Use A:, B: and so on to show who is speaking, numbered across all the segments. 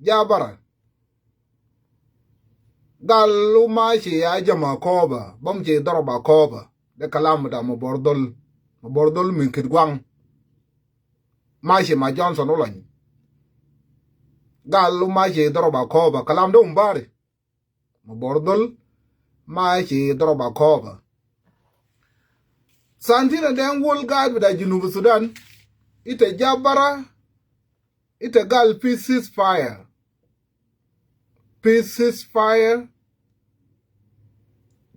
A: jabara galu mashi ya jama koba bamche doroba koba de kalam da mo bordol min kitgwang mashi ma Johnson olan galu mashi doroba koba kalam do umbari mo bordol mashi doroba koba santina den wol gad da Junub Sudan ite jabara ite gal peace fire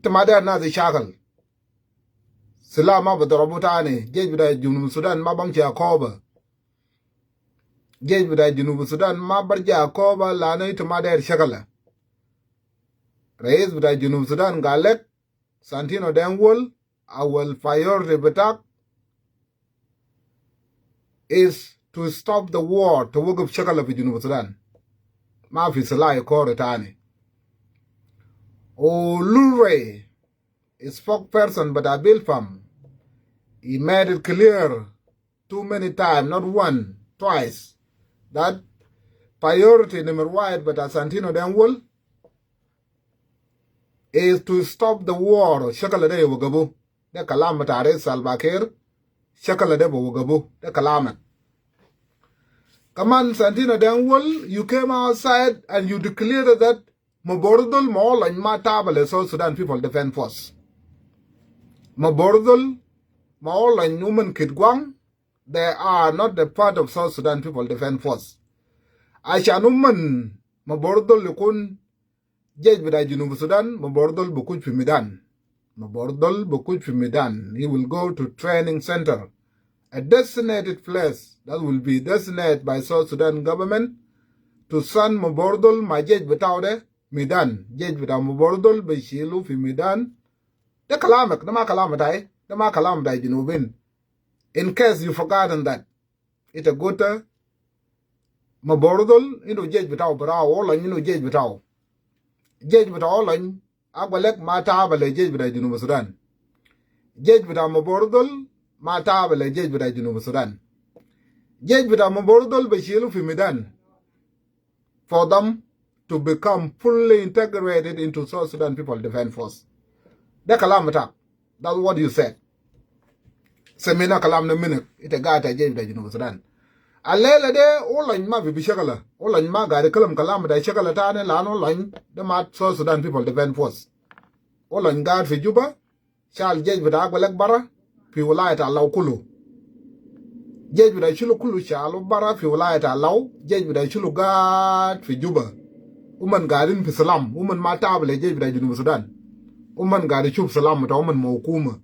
A: tamada na da shakal silama ba dorobuta ne jej da Junub Sudan ma bamci akoba jej da Junub Sudan ma barja akoba lana tamada shakala rais da Junub Sudan galek santino den wol our priority attack is to stop the war to work of shakala fi Junub Sudan ma fi salai kore tani o Lure is spokesperson but a bill farm he made it clear too many times not one twice that priority number one but a Santino Denwol is to stop the war shakala de wagabu de kalama tare Salbakir shakala de wagabu de kalama. Come on, Santino Denwol, you came outside and you declared that Mabordol Mall and Matabale South Sudan People Defense Force. Mabordol Mall and Newman Kitgwang, they are not the part of South Sudan People Defense Force. Ashanuman Mabordol Lukun Jej Bida Junub Sudan, Mabordol Bukuj Fimidan. Mabordol Bukuj Fimidan. He will go to training center, a designated place that will be designated by South Sudan government to send Mabordol Majej Betaude Midan, Jej Bita Mabordol Beshilu Fi Midan. The Kalamak, the Makalamatai, the Makalamdai Jinubin. In case you forgotten that, it's a good Mabordol into Jej Betau Barao, all and you know Jej Betau. Jej Betau all and Agwalek Matabale Jej Bita Junub Sudan. Jej Bita Mabordol Matabale Jej Bita Junub Sudan. Jej Bita Mabordol Beshilu Fi Midan. For them to become fully integrated into South Sudan People Defense Force. The Kalamata, that's what you said. Semina Kalam the minute, it a gata Jej Bita Junub Sudan. Alela de, all in ma Bishakala, all in ma Gadi Kalam Kalamata, Shakalatane, Lano line, the Mat South Sudan People Defense Force. All in guard for Juba, shall Jej Bita Agwalek Bara, Piwalaita Laukulu. Jej Bita Chulukulu shall Bara, Piwalaita Lau, Jej Bita Chulugat for Juba. Woman Garin Pisalam, woman Matabale Jej Bita Junub Sudan. Woman Gadi Chub Salam with woman Mokuma.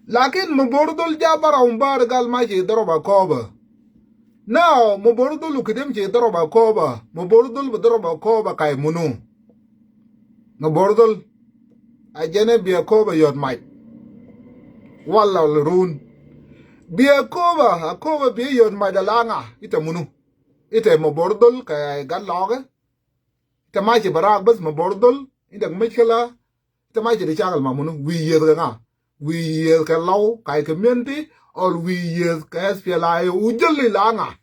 A: Lakin Mabordol Jabara Umbar Galmaji Doroba Koba. Now Mabordol Ukidimchi Doroba Koba, Mabordol Doroba Koba Kai Munu. Mabordol Ajene Biakoba Yod Mike. Walla Rune. Biakoba, a Koba Bi Yod Madalanga, ita Munu. Ita Mabordol Kai Galaga. Ita Maji Barak Bas Mabordol, in the Michela. Tamaji the Chagal Mamunu, we year the nga. We year ka law, kai community, or we year ka SPLI, ujali langa.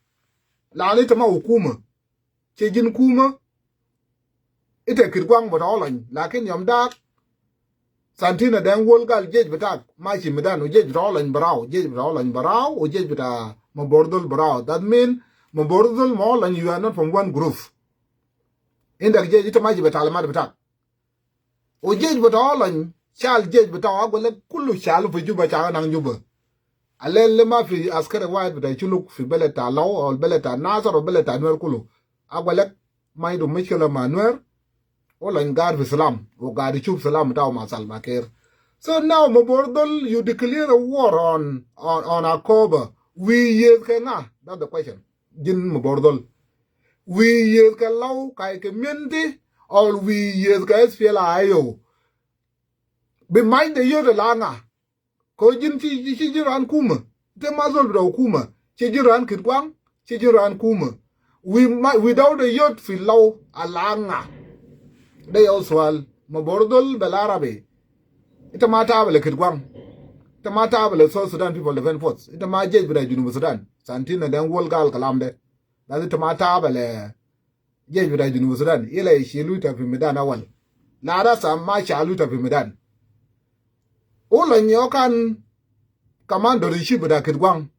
A: Lani tama ukuma. Chejin kuma. Ite kirkwang but all in, lakin yam dak. Santina den wolgal jej betak, machi medan, jej rollin barao, jej rollin barao, or jej beta Mabordol barao. That mean Mabordol mall and you are not from one group. In the jej itamaji betalamad betak. O jej bata all shall jej bata agwele kulu shall fi Juba cha nang Juba. Alele ma fi askere wide bata chuluk fi beleta law or beleta Nasar or beleta Nuer kulu. Agwele maidu Michela Manuer all in guard fi salam o guard chub salam tao ma Salbakir. So now Mabordol you declare a war on Akoba. We yes kena. That's the question. Jin Mabordol. We yes ka law kai community. Or we yes guys feel ayo. Be mind the year langa. Ko jin chi jiran kuma. Te mazol bra kuma. Chi jiran kitwang, chi jiran kuma. We might without the yacht feel low alanga. They also al Mabordol Belarabe. It's a matabele kitwang. It's a matabele South Sudan People Defense Force. It's a majej bra Junub Sudan. Santina den Wolgal Kalamde. That's it a matabele jesh bita Junub Sudan ila ishiluta fi medan awal la da sama shaluta fi medan ulan yokan commander in chief bita Kitgwang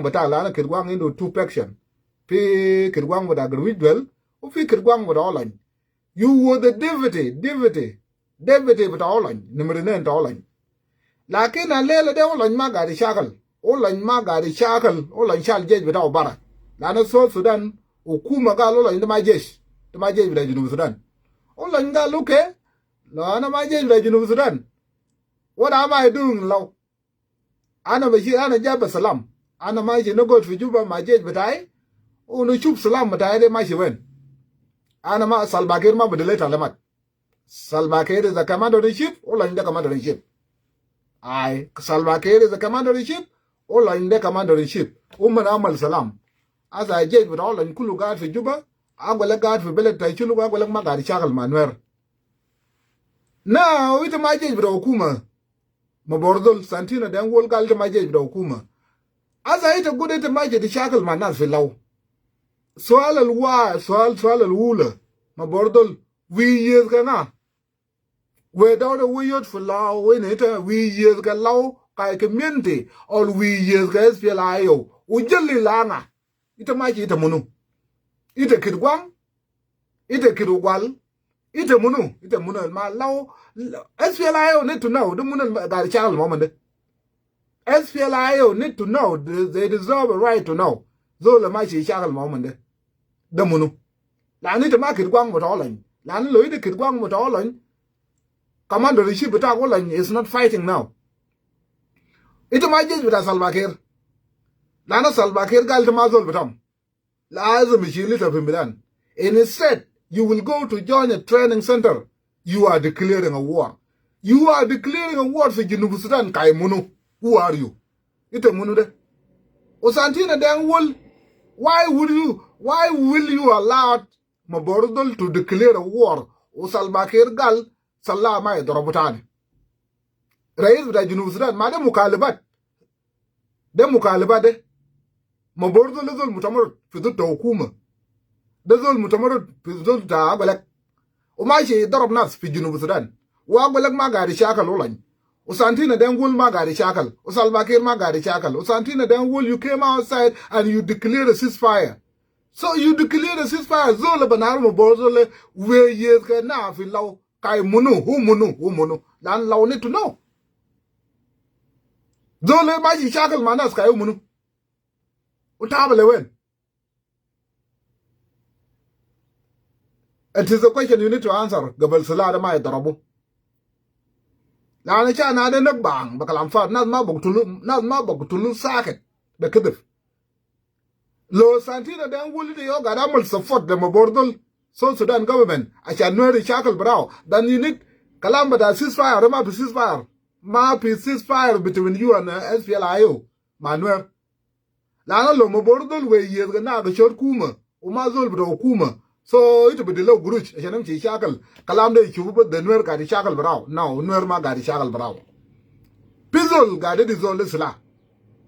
A: bita la na Kitgwang into two faction fi Kitgwang bita Gurwidwell u fi Kitgwang bita olan you were the deputy bita olan nimrine ta olan lakin alela de olan magari shakal olan shal jesh bita obara la na so Sudan ukuma ga lola inda majesh bita Junub Sudan olan ga luke la na majesh bita Junub Sudan. What am I doing now? Ana bashi ana jaba salam. Ana maji no god fi juba majesh bita unu chup salam bita de mashi wen. Ana ma Salbakir ma bedele talamat. Salbakir is the commander in chief, olan the commander in chief. Salbakir is the commander in chief, olan the commander in chief. Amal salam. As I jesh with all in Kulu guard for Juba, I will guard for Bellet Taichulu, I will magari chakal manuer. Now, it's my jesh with Okuma. Mabordol Santina then will gal to my jesh with Okuma. As I eat a good at my jesh chakal manas for low. Swal al wa, swal al wooler. Mabordol, we years gana. Without a weird for law in it, we years ga low, kai community, or we years gas PLIO, Ujali lana. Ita maji ita munu. Ita Kitgwang, ita Kitugwal, ita munu ma law. SPLIO need to know the munu got a child moment. SPLIO need to know they deserve a right to know. Zola maji child moment. The munu. La need to mark Kitgwang with all in. Lan Louis the Kitgwang with all in. Commander in chief is not fighting now. Ita maji with a Salbakir. Lana Salbakir gal to Mazol Batam. La azam ishilita Pimidan. And instead, you will go to join a training center. You are declaring a war. You are declaring a war for Junub Sudan Kai Munu. Who are you? Ita Munu de. Osantina dang wool. Why will you allow Mabordol to declare a war? O Salbakir gal Salama Dorobutani. Raise with Junub Sudan, Madam Mukalibat. De Mukalibade. Mabordol is all Mutamur Fizuta Okuma. There's all Mutamur Fizuta Abalek. Umashi Dorobnas Fijunu Sudan. Wabalek Magari Shakal Olan. Usantina then wool Magari Shakal. Usalbakir Magari Shakal. Usantina then wool you came outside and you declared a ceasefire. So you declared a ceasefire. Zola Banarmo Borzole where years can now feel low. Kai Munu, who Munu. Lan Law need to know. Zola Maji Shakal Manas Kai Munu. Utabale. It is a question you need to answer. Gabal Salada Mai Dorobo. Now, I na de nagbang, bakalam fa, not mabok to lose sacket, the Kidif. Lo Santina then will the yoga amal support the Mabordal, South Sudan government. I shall know the shackle brow. Then you need Kalambada ceasefire, map ceasefire. Map ceasefire between you and SPLIO. Manuel. Lana lo Mabordal way years gonna the short Kuma, Umazol bro Kuma. So it be the low gruch, a shanam shackle, Kalamde Chuba, the Nuer got the shackle brow. Now, Nuerma got the shackle brow. Pizzle got it is all this la.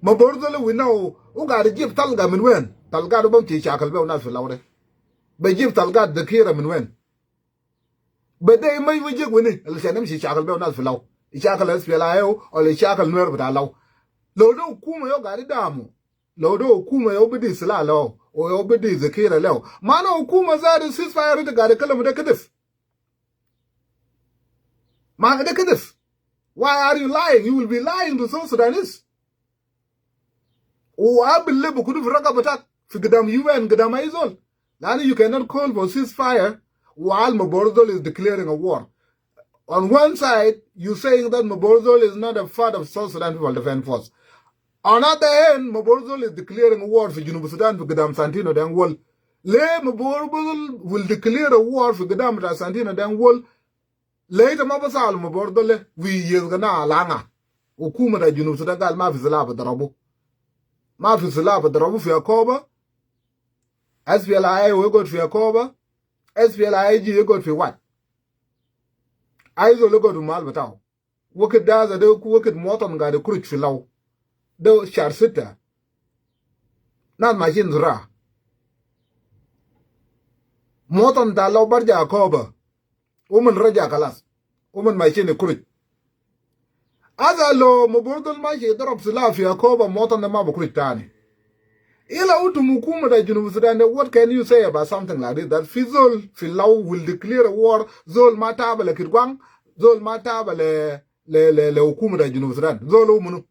A: Mabordolo we know who got to give Talga and when. Talga about the shackle bell not for louder. But give Talga the Kira and when. But they may we jig winning, a shanam shackle bell not for low. A shackle SPLIO or a shackle Nuer but allow. Lodo Kumayo got it down. Lodo Kumayo be this la law. Or obedi the Kira Leo. Mano Kuma Zad is ceasefire with the Gadakalam de Kadif. Man de Kadif. Why are you lying? You will be lying to South Sudanese. Oh, I believe could have ragabatak. Figdam UN, Gadama is all. Lani, you cannot call for ceasefire while Mabordol is declaring a war. On one side, you saying that Mabordol is not a part of South Sudan People Defense Force. On the other hand, Maborzol is declaring a war for Junub Sudan for Gadam Santino then wall. Le Maborzol will declare a war for Gadam Santino then wall. Later Mabasal Mabordole, we years gana langa. Ukuma da Junub Sudan gal Mafizala but the Rabu. Mafizala but the Rabu for Yakoba. SPLI we got for Yakoba. SPLIG you got for what? I will go to Malbatao. Work it does a do work it Morton got a crutch for low. Do Sharsita. Not machines ra. moton ta law barja koba umun raja kalas umun mai shine kurit aza lo mabordol ma shi darab lafiya koba moton da ma ba kurit tani ila utum hukuma da junub Sudan. What can you say about something like this? That Fizol Filau will declare a war. Zol mata bale kirkwang. Zol mata bale le hukuma da junub Sudan. Zol umunu.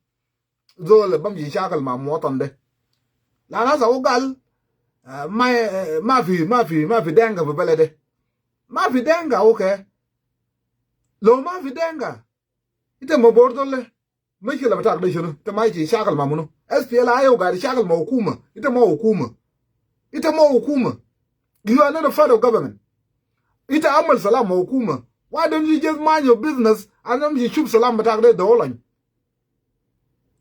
A: Zol bamji shakal ma motonde. La nasa ugal ma fi denga fi balade. Ma fi denga okay. Lo ma fi denga. Ite mo bordole. Mishkila batak de shunu. Ite ma ji shakal ma munu. SPLA ayo gari shakal ma hukuma. Ite ma hukuma. Ite ma hukuma. You are not a federal government. Ite amal salam ma hukuma. Why don't you just mind your business and then you shoot salam batak de holan?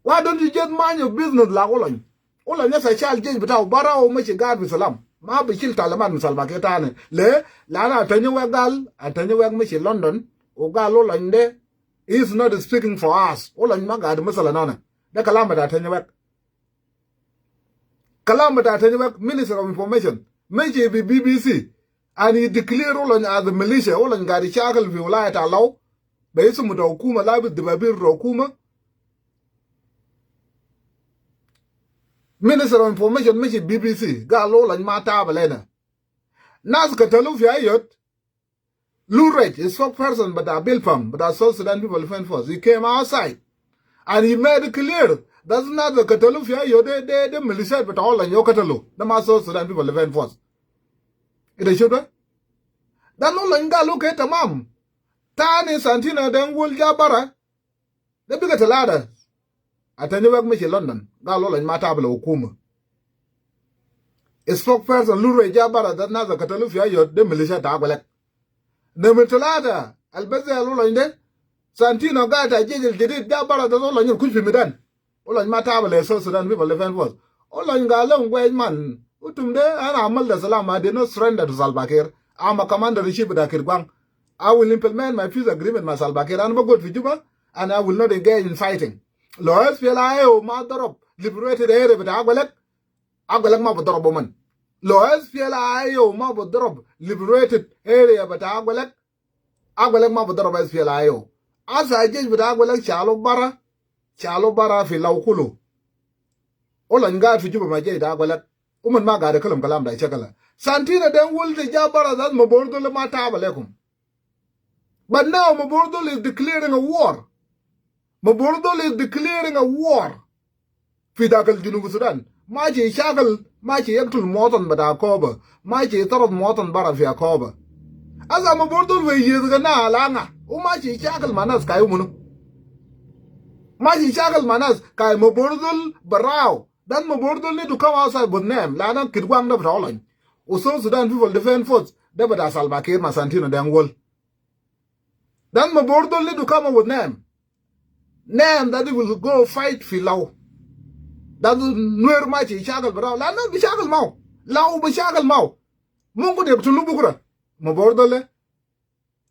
A: Why don't you just mind your business la holan? Holan yes a child change batak bara o mashi gad bi salam. Ma bi shil talaman misalba ketane. Le lana atanyo wegal atanyo weg mashi London. Ogal holan de. He's not speaking for us. Holan magad masala nana. Da kalama da atanyo weg. Kalamata Tanjawak, Minister of Information, Meji BBC, and he declared Olan as the militia, Olan Gadi Chakal Violata allow, Basumuta Okuma Labit the Babir Rokuma. Minister of Information, Meji BBC, Galola and Mata Balena. Nas Catalufia Yot, Lurech is spokesperson, but a bill pump, but a South Sudan People Defense Force. He came outside and he made it clear. That's not the Catalufia, you de militia, but all in your Catalu, the Maso Sudan People Defense Force. It is sugar. Then no longer look at a mom. Tani Santina, then wool Jabara. The bigger ladder. I tell you what, Michi London, Galo and Matablo Okuma. A spokesperson Lure Jabara, that not the Catalufia, you the militia Tabalek. The Mitalada, Albezia Lula in there. Santino Gata, Jil did it, Jabara, the all on your country medan. Olan matabale so Sudan People Defense Force. Olan galong way man. Utumde and Amal the Salama did not surrender to Salbakir. I'm a commander in chief of Kirkwang. I will implement my peace agreement with Salbakir and I'm good for Juba, and I will not engage in fighting. Lawyers feel I owe mother up liberated area with Agwelek Mabodoroboman. Lawyers feel I owe Mabodorob liberated area with Agwelek Mabodorob feel I owe. As I did with Agwelek Chalo bara fi laukulu. Ola ngad fi Juba maje da agwalak. Uman ma gada kalam kalam da chakala. Santina den wulti jabara that Mabordole matabalekum. But now Mabordole is declaring a war. Mabordole is declaring a war. Fi dakal Junub Sudan. Maji shakal, maji yaktul motan bada akoba. Maji tarot motan bara fi akoba. Asa Mabordole we yizgana alanga. Umaji shakal manas kayumunu. Maji shakal manas kai Mabordol barao. Then Mabordol need to come outside with name. Lana Kidwang the Brolin. Also Sudan People Defense Force. Debata Salbakir Masantino Dangwol. Then Mabordol need to come up with name. Name that he will go fight Filau. That Nuer Maji shakal barao. Lana be shakal mau. Lau be shakal mau. Mungu de Tulubukura. Mabordole.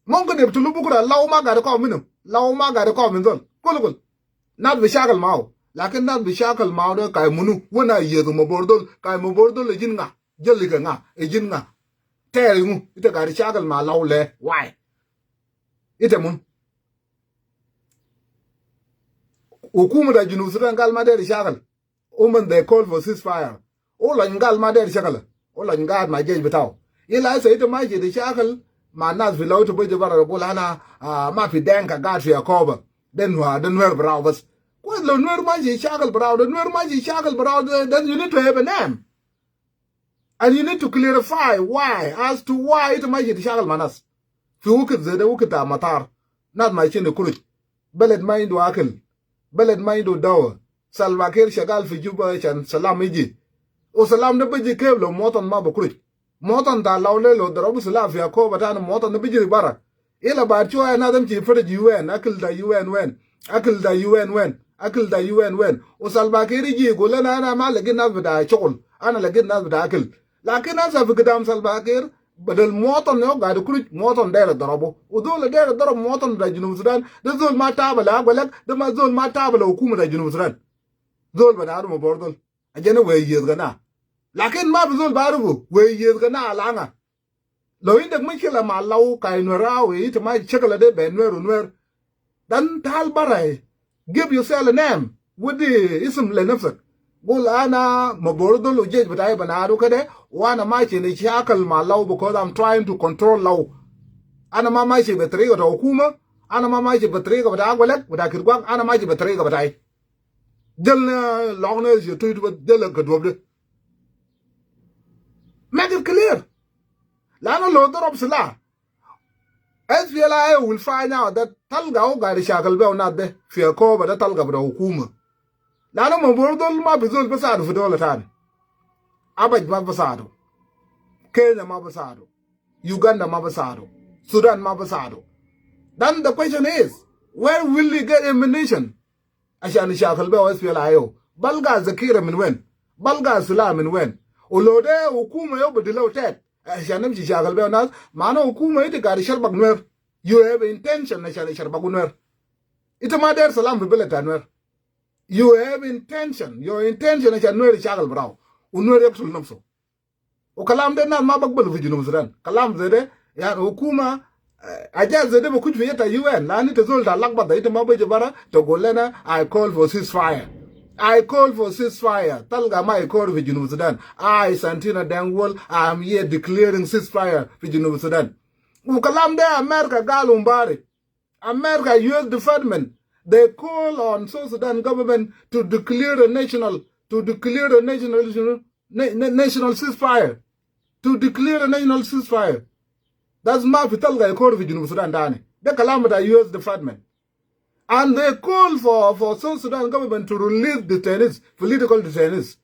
A: Mungu de Tulubukura. Lau maga de call minum. Lau maga de call minzol. Kulukul. Not bishakal mau. Lakin not bishakal mau de kai munu. Wena yedu Mabordol. Kai Mabordol ejin nga. Jeliga nga. Ejin nga. Teri mu. Ite gari shakal ma lau le. Why? Ite mun. Hukuma da Junub Sudan gal ma deri shakal. Omen they call for ceasefire. Ola ngal ma deri shakal. Ola ngad ma jej bitaw. Ila sa ite ma je de shakal. Ma nas vilau to beje bara ko lana ma fi denka gad fi akoba. Den Nuer Bravas. What the Nuer Maji Shackle Brow, the Nuer Maji Shackle Brow, then you need to have a name. And you need to clarify why, as to why it Maji Shackle Manas. Thuok the Wukata Matar, not my chin the Kurut. Bellet mind to Akil, Bellet mind to Dower, Salvakir Shagal for Juba and Salamiji. O Salam the Biji Cable, Morton Mabakrut. Morton da Laulelo, the Robusalafia, Covatan, Morton the Biji Barra. Ila Barcho and Adam Chief for the UN, Akil the UN when, Akil the UN when, Akil the UN when, O Salbakiri Golana Malagina with a chol, Anna Lagina with Akil. Lakinas have a Gadam Salbakir, but the Morton no got a crude Morton there at the Robo, although there at the Morton the Junubsudan, the Zul Matabala, the Mazul Matabala, Okuma the Junubsudan. Zul Banadum Bordel, a general way years gana. Lakin Mabzul Barubu, where years gana langa. lo indak mikila ma law kay Nuerawi ita ma chekala de ben Nuer dan tal barai give yourself a name with the ism le nafsak gul ana mabordo lo jej batay banadu kade wana ma chini chakal ma law because I'm trying to control law ana ma chi betriga to hukuma ana ma chi betriga bata agwalet bata kirgwang ana ma chi betriga batay jël na logna je tuytu jël ka dobde make it clear lana lo drop sala SPLI will find out that talga o gari shakal be not de fi ko ba da talga ba hukuma lana mo bordol ma bizol basado fi dola tan abaj ma basado Kenya ma basado Uganda ma basado Sudan ma basado. Then the question is, where will we get ammunition? Ashan shakal be SPLI balga zakira min wen balga sula min wen ulode hukuma yo bedilo tet ashan shi shakal be nas mano hukuma ite gari sharbak Nuer. You have intention na sharbak Nuer. Ita ma der salam be belata Nuer. You have intention. Your intention is Nuer shakal brao. Unwer yaksul nafso. O kalam de na ma bagbal fi Junub Sudan. Kalam zede ya hukuma aja zede ba kuj fi yata UN lani te zolta lakba da ita ma be jabara to golena I call for ceasefire. I call for ceasefire. Talga ma I call fi Junub Sudan. I Santina Dangwall I'm here declaring ceasefire fi Junub Sudan. Ukalam de America galumbari. America US Department they call on South Sudan government to declare a national national ceasefire. To declare a national ceasefire. That's my vital call for Junub Sudan Dani. The calamity US Department. And they call for South Sudan government to release detainees, political detainees.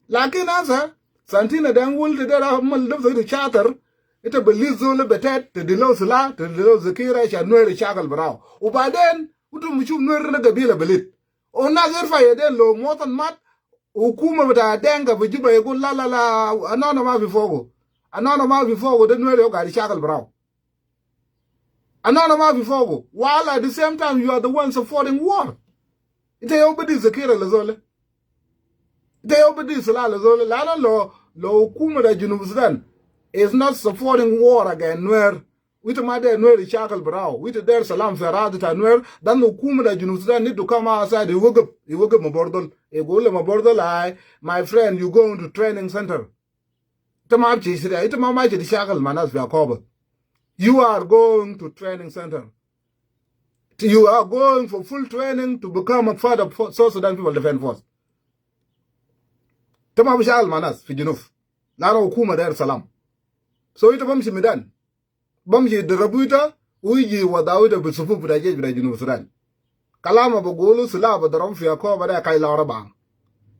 A: Like in answer, Santina Dangwul to the charter, it a believe zone betet to the low sala, to the low Zakira, and Nuer Chakal Brau. Oh, by then, Utum Nuer Gabila Belit. Oh, Nazir Fire then low more than mat, Ukuma with a danga, Vijiba, good la la la, anonymous before. Anonymous before, the Nuer Yoga Chakal Brau. Anonymous before, while at the same time you are the one supporting war. They obedi Zakira Lazole. They obedi Sala Lazole, Lana Lo Kuma Junub Sudan. Is not supporting war against Nuer. With my dear Nuer Chakal Brau, with their Salam Ferradita Nuer, then the Kumada Junub Sudan need to come outside. You woke up my bordel. You go to my bordel. My friend, you go into training center. Tamachi Sida, it's my Chakal Manas Yakoba. You are going to training center. You are going for full training to become a part of South Sudan People Defense Force. Tamabishal Manas, Fijunuf. Lara Kuma der Salam. So ito bamshi midan. Bamshi darabuita, uiji wadawita bisufu putajeji bila Junub Sudan. Kalama bogulu sila badaram fiya ko bada kai laura bang.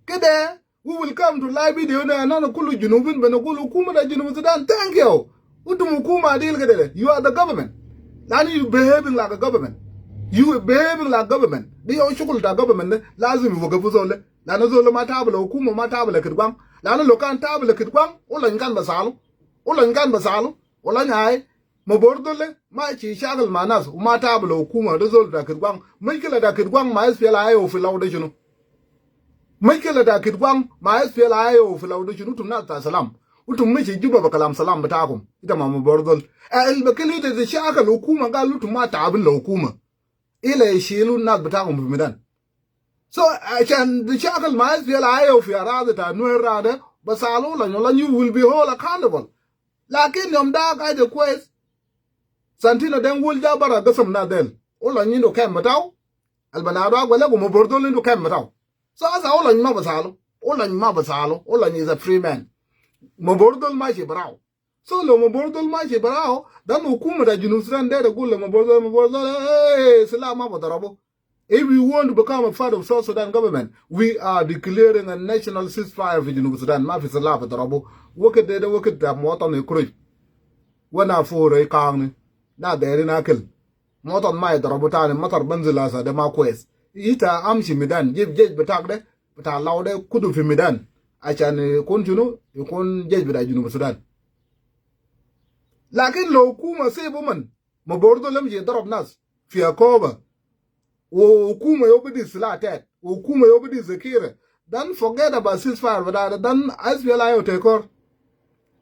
A: Kede, we will come to live video na anana kulu Junubin benokulu kuma da Junub Sudan. Thank you. Utumu kuma adil kede. You are the government. Lani you behaving like a government. You behaving like government. Di yo shukul da government lazimi wagafu zole. Lana zole matabla hukuma matabla kidbang. Lana lokan tabla kidbang. Ola ngan basalo. Ola ngan basalo, ola nyai, mabordole, ma chi shagal manas, umata ablo hukuma dozol da kidwang, mikela da kidwang ma SPLI o filaw de junu. Mikela da kidwang ma SPLI o filaw de junu tumna ta salam. Utum michi juba bakalam salam batakum. Ita ma mabordol. El bakeli de shagal hukuma galu tumata ablo hukuma. Ile shilu nas batakum bimidan. So achan the shagal ma SPLI o fi arada ta Nuer rada basalo la you will be all accountable. Lakin yom da ka de quest Santina den wul da bara gasam na del ola nyi no kem mataw albanado agwala go mobordo lindo kem mataw so asa ola nyi ma basalo ola nyi is a free man mobordo ma je brao so lo mobordo ma je brao dan hukuma da Junub Sudan de gulle mobordo salama badarabo. If we want to become a part of South Sudan government, we are declaring a national ceasefire for Junub Sudan. Ma fi sala badarabo. Work at the motor on the crew. When I for a kang, not there in a kill. Motor my Darabotan and Motor Banzilas the Marquess. Ita amshi midan, give judge betagde, but allow the kudu fi midan. I can continue, you can judge with Junub Sudan. Lakin lo kuma say woman, Mabordo lemji darab nas, fi a cover. O kuma yobidi slatet, o kuma yobidi zakira. Then forget about ceasefire, but then as well I take her.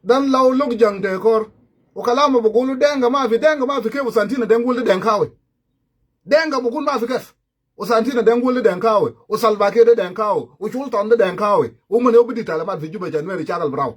A: Dan law look jang dekor وكلامه بقولوا دينغا ما في كيف وسانتينا دنقول دنكاوي دينغا بقول ما في كيف وسانتينا دنقول دنكاوي وسالفاكي دنكاوي وشولتون دنكاوي ومن يوبدي تعلمات في جوبا جانويري شغل براو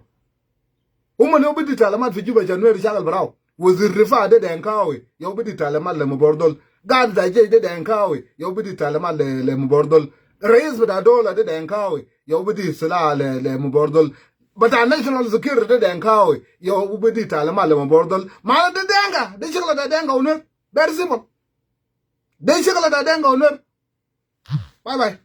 A: ومن يوبدي تعلمات في جوبا جانويري شغل براو وزير رفاع دنكاوي يوبدي تعلمات لمبوردول قاعد زي دنكاوي يوبدي تعلمات لمبوردول رئيس بتاع دولة دنكاوي يوبدي سلاح لمبوردول بتاع national security دنكاوي يوبدي تعلمات لمبوردول ما دنكا دي شغلة دنكا ونر very simple دي شغلة دنكا ونر باي باي